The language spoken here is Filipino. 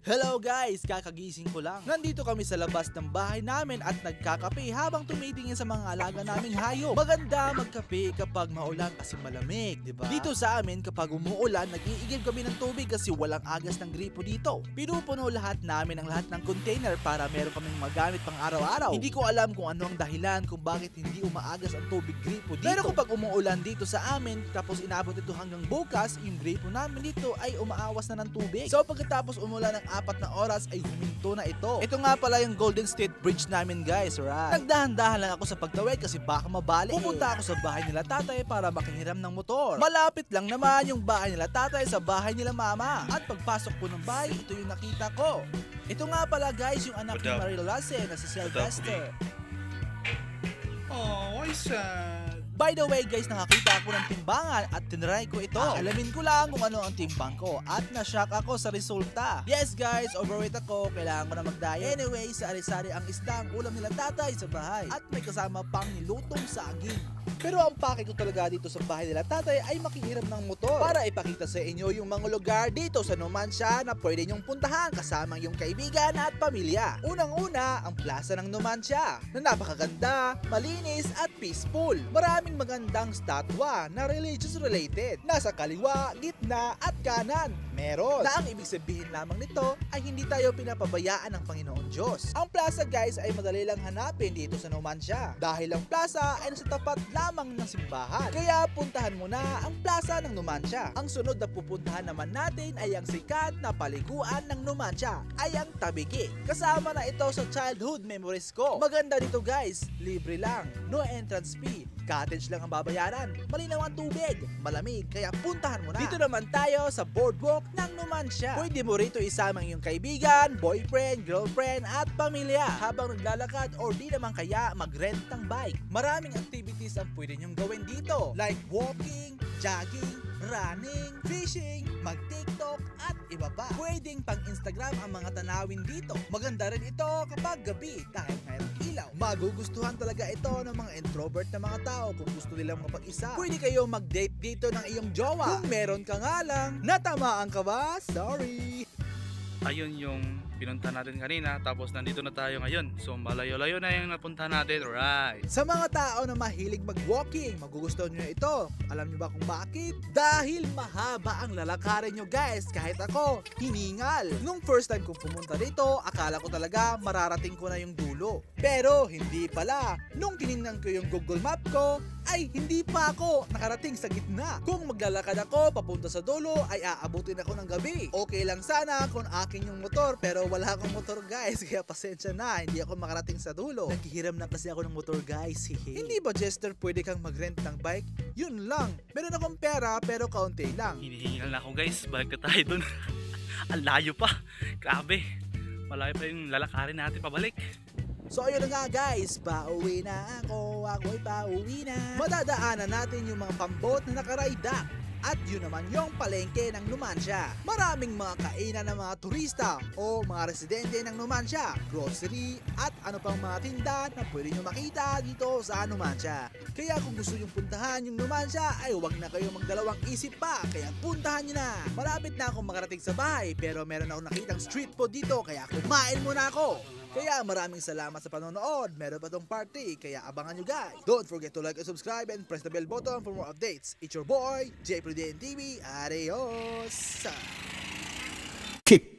Hello guys! Kakagising ko lang. Nandito kami sa labas ng bahay namin at nagkakape habang tumitingin sa mga alaga naming hayop. Maganda magkape kapag maulan kasi malamig, di ba? Dito sa amin kapag umuulan, nag-iigib kami ng tubig kasi walang agas ng gripo dito. Pinupuno lahat namin ang lahat ng container para meron kaming magamit pang araw-araw. Hindi ko alam kung ano ang dahilan kung bakit hindi umaagas ang tubig gripo dito. Pero kapag umuulan dito sa amin tapos inabot ito hanggang bukas, yung gripo namin dito ay umaawas na ng tubig. So pagkatapos umulan ng 4 na oras ay huminto na ito. Ito nga pala yung Golden State Bridge namin guys, right? Nagdahan-dahan lang ako sa pagtawid kasi baka mabali. Pupunta ako sa bahay nila tatay para makihiram ng motor. Malapit lang naman yung bahay nila tatay sa bahay nila mama. At pagpasok ko ng bahay, ito yung nakita ko. Ito nga pala guys yung anak ni Marie Lolace na si Sylvester. Oh, why sad? By the way guys, nakakita ako ng timbangan at tinry ko ito. Alamin ko lang kung ano ang timbang ko at na-shock ako sa resulta. Yes guys, overweight ako, kailangan ko na mag-diet. Anyway, sa arisari ang isda ang ulam nila tatay sa bahay at may kasama pang nilutong saging. Pero ang pake ko talaga dito sa bahay nila tatay ay makihiram ng motor para ipakita sa inyo yung mga lugar dito sa Numancia na pwede nyong puntahan kasama yung kaibigan at pamilya. Unang-una, ang plaza ng Numancia na napakaganda, malinis at peaceful. Maraming magandang statwa na religious related. Nasa kaliwa, gitna at kanan meron. Na ang ibig sabihin lamang nito ay hindi tayo pinapabayaan ng Panginoon Diyos. Ang plaza guys ay madali lang hanapin dito sa Numancia dahil ang plaza ay nasa tapat lamang ng simbahan. Kaya puntahan mo na ang plaza ng Numancia. Ang sunod na pupuntahan naman natin ay ang sikat na paliguan ng Numancia ay ang Tabiki. Kasama na ito sa childhood memories ko. Maganda dito guys, libre lang, no entrance fee. Cottage lang ang babayaran, malinaw ang tubig, malamig, kaya puntahan mo na. Dito naman tayo sa boardwalk ng Numancia. Pwede mo rito isama ang iyong kaibigan, boyfriend, girlfriend at pamilya habang naglalakad or di naman kaya mag-rent ng bike. Maraming activities ang pwede nyong gawin dito like walking, jogging, running, fishing, mag-TikTok at iba pa. Pwedeng pang-Instagram ang mga tanawin dito. Maganda rin ito kapag gabi dahil mayroong ilaw. Magugustuhan talaga ito ng mga introvert na mga tao kung gusto nilang mapag-isa. Pwede kayo mag-date dito ng iyong jowa. Kung meron ka nga lang, natamaan ka ba? Sorry! Ayun yung pinunta natin kanina, tapos nandito na tayo ngayon. So malayo-layo na yung napunta natin, right? Sa mga tao na mahilig mag-walking, magugustuhan nyo ito. Alam nyo ba kung bakit? Dahil mahaba ang lalakarin nyo guys. Kahit ako, hiningal. Nung first time kong pumunta dito, akala ko talaga mararating ko na yung dulo. Pero hindi pala. Nung tinignan ko yung Google Map ko, ay hindi pa ako nakarating sa gitna. Kung maglalakad ako papunta sa dulo ay aabutin ako ng gabi. Okay lang sana kung akin yung motor pero wala akong motor guys kaya pasensya na, hindi ako makarating sa dulo. Naghihiram na kasi ako ng motor guys. Hindi ba Jester pwede kang mag-rent ng bike? Yun lang. Meron akong pera pero kaunti lang. Hinihingal na ako guys, balik na tayo dun. Ang layo pa, grabe. Malayo pa yung lalakarin natin pabalik. So ayun na nga guys, pauwi na ako'y pauwi na. Madadaanan natin yung mga pambot na nakarayda. At yun naman yung palengke ng Numancia. Maraming mga kainan ng mga turista o mga residente ng Numancia, grocery at ano pang mga tinda na pwede nyo makita dito sa Numancia. Kaya kung gusto nyo puntahan yung Numancia ay huwag na kayo magdalawang isip pa, kaya puntahan nyo na. Malapit na akong makarating sa bahay pero meron akong nakitang street food dito kaya kumain muna ako. Kaya maraming salamat sa panonood. Meron pa tong party, kaya abangan nyo guys. Don't forget to like and subscribe and press the bell button for more updates. It's your boy, J. Prudent TV. Adios! Kick